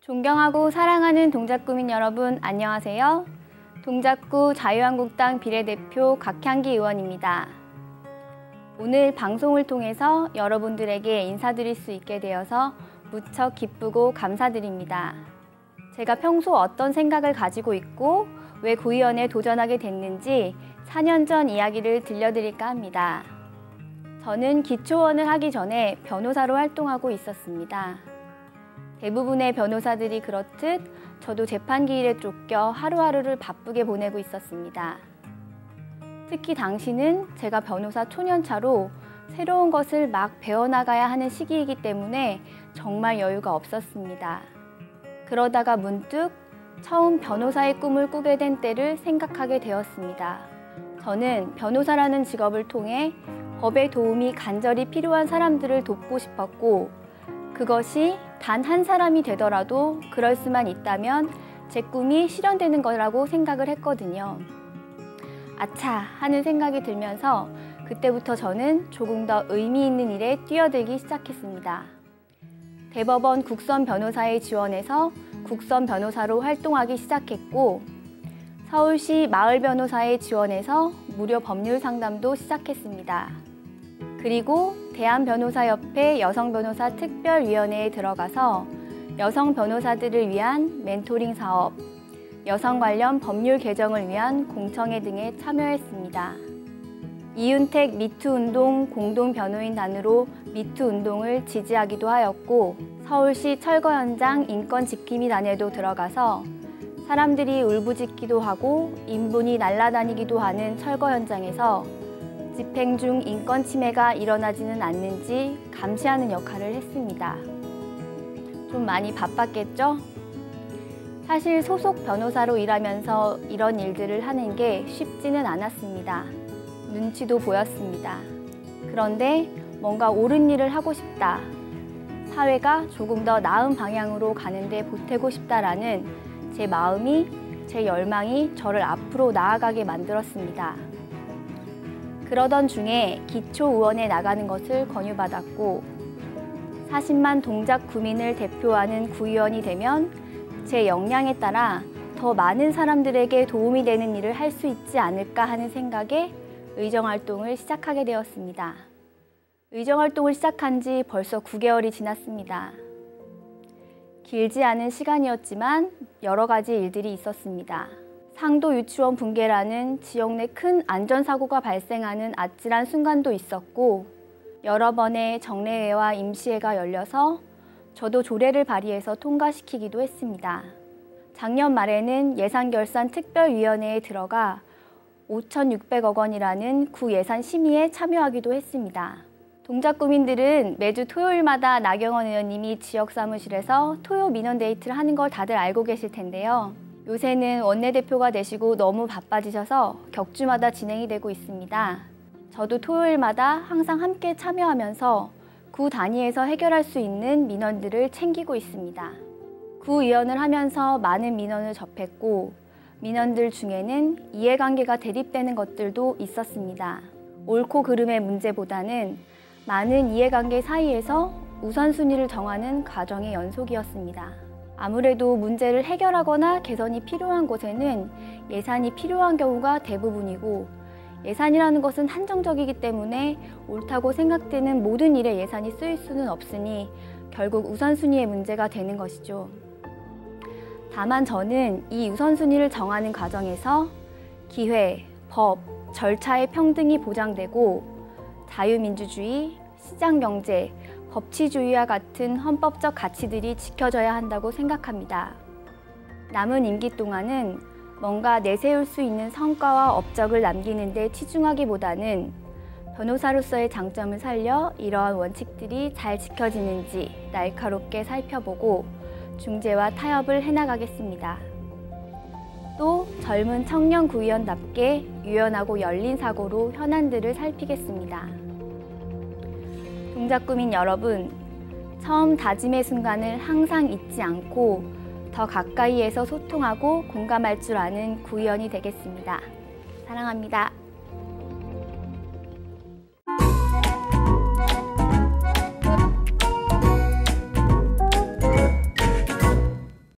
존경하고 사랑하는 동작구민 여러분, 안녕하세요. 동작구 자유한국당 비례대표 각향기 의원입니다. 오늘 방송을 통해서 여러분들에게 인사드릴 수 있게 되어서 무척 기쁘고 감사드립니다. 제가 평소 어떤 생각을 가지고 있고 왜 구의원에 도전하게 됐는지 4년 전 이야기를 들려드릴까 합니다. 저는 기초원을 하기 전에 변호사로 활동하고 있었습니다. 대부분의 변호사들이 그렇듯 저도 재판기일에 쫓겨 하루하루를 바쁘게 보내고 있었습니다. 특히 당시는 제가 변호사 초년차로 새로운 것을 막 배워나가야 하는 시기이기 때문에 정말 여유가 없었습니다. 그러다가 문득 처음 변호사의 꿈을 꾸게 된 때를 생각하게 되었습니다. 저는 변호사라는 직업을 통해 법의 도움이 간절히 필요한 사람들을 돕고 싶었고, 그것이 단 한 사람이 되더라도 그럴 수만 있다면 제 꿈이 실현되는 거라고 생각을 했거든요. 아차 하는 생각이 들면서 그때부터 저는 조금 더 의미 있는 일에 뛰어들기 시작했습니다. 대법원 국선 변호사에 지원해서 국선 변호사로 활동하기 시작했고, 서울시 마을 변호사에 지원해서 무료 법률 상담도 시작했습니다. 그리고 대한변호사협회 여성변호사 특별위원회에 들어가서 여성 변호사들을 위한 멘토링 사업, 여성 관련 법률 개정을 위한 공청회 등에 참여했습니다. 이윤택 미투운동 공동변호인단으로 미투운동을 지지하기도 하였고, 서울시 철거 현장 인권지킴이단에도 들어가서 사람들이 울부짖기도 하고 인분이 날아다니기도 하는 철거 현장에서 집행 중 인권 침해가 일어나지는 않는지 감시하는 역할을 했습니다. 좀 많이 바빴겠죠? 사실 소속 변호사로 일하면서 이런 일들을 하는 게 쉽지는 않았습니다. 눈치도 보였습니다. 그런데 뭔가 옳은 일을 하고 싶다, 사회가 조금 더 나은 방향으로 가는데 보태고 싶다라는 제 마음이, 제 열망이 저를 앞으로 나아가게 만들었습니다. 그러던 중에 기초의원에 나가는 것을 권유받았고, 40만 동작구민을 대표하는 구의원이 되면 제 역량에 따라 더 많은 사람들에게 도움이 되는 일을 할 수 있지 않을까 하는 생각에 의정활동을 시작하게 되었습니다. 의정활동을 시작한 지 벌써 9개월이 지났습니다. 길지 않은 시간이었지만 여러 가지 일들이 있었습니다. 상도 유치원 붕괴라는 지역 내 큰 안전사고가 발생하는 아찔한 순간도 있었고, 여러 번의 정례회와 임시회가 열려서 저도 조례를 발의해서 통과시키기도 했습니다. 작년 말에는 예산결산특별위원회에 들어가 5,600억 원이라는 구예산 심의에 참여하기도 했습니다. 동작구민들은 매주 토요일마다 나경원 의원님이 지역 사무실에서 토요 민원 데이트를 하는 걸 다들 알고 계실 텐데요. 요새는 원내대표가 되시고 너무 바빠지셔서 격주마다 진행이 되고 있습니다. 저도 토요일마다 항상 함께 참여하면서 구 단위에서 해결할 수 있는 민원들을 챙기고 있습니다. 구의원을 하면서 많은 민원을 접했고, 민원들 중에는 이해관계가 대립되는 것들도 있었습니다. 옳고 그름의 문제보다는 많은 이해관계 사이에서 우선순위를 정하는 과정의 연속이었습니다. 아무래도 문제를 해결하거나 개선이 필요한 곳에는 예산이 필요한 경우가 대부분이고, 예산이라는 것은 한정적이기 때문에 옳다고 생각되는 모든 일에 예산이 쓰일 수는 없으니 결국 우선순위의 문제가 되는 것이죠. 다만 저는 이 우선순위를 정하는 과정에서 기회, 법, 절차의 평등이 보장되고 자유민주주의, 시장경제, 법치주의와 같은 헌법적 가치들이 지켜져야 한다고 생각합니다. 남은 임기 동안은 뭔가 내세울 수 있는 성과와 업적을 남기는 데 치중하기보다는 변호사로서의 장점을 살려 이러한 원칙들이 잘 지켜지는지 날카롭게 살펴보고 중재와 타협을 해나가겠습니다. 또 젊은 청년 구의원답게 유연하고 열린 사고로 현안들을 살피겠습니다. 동작구민 여러분, 처음 다짐의 순간을 항상 잊지 않고 더 가까이에서 소통하고 공감할 줄 아는 구의원이 되겠습니다. 사랑합니다.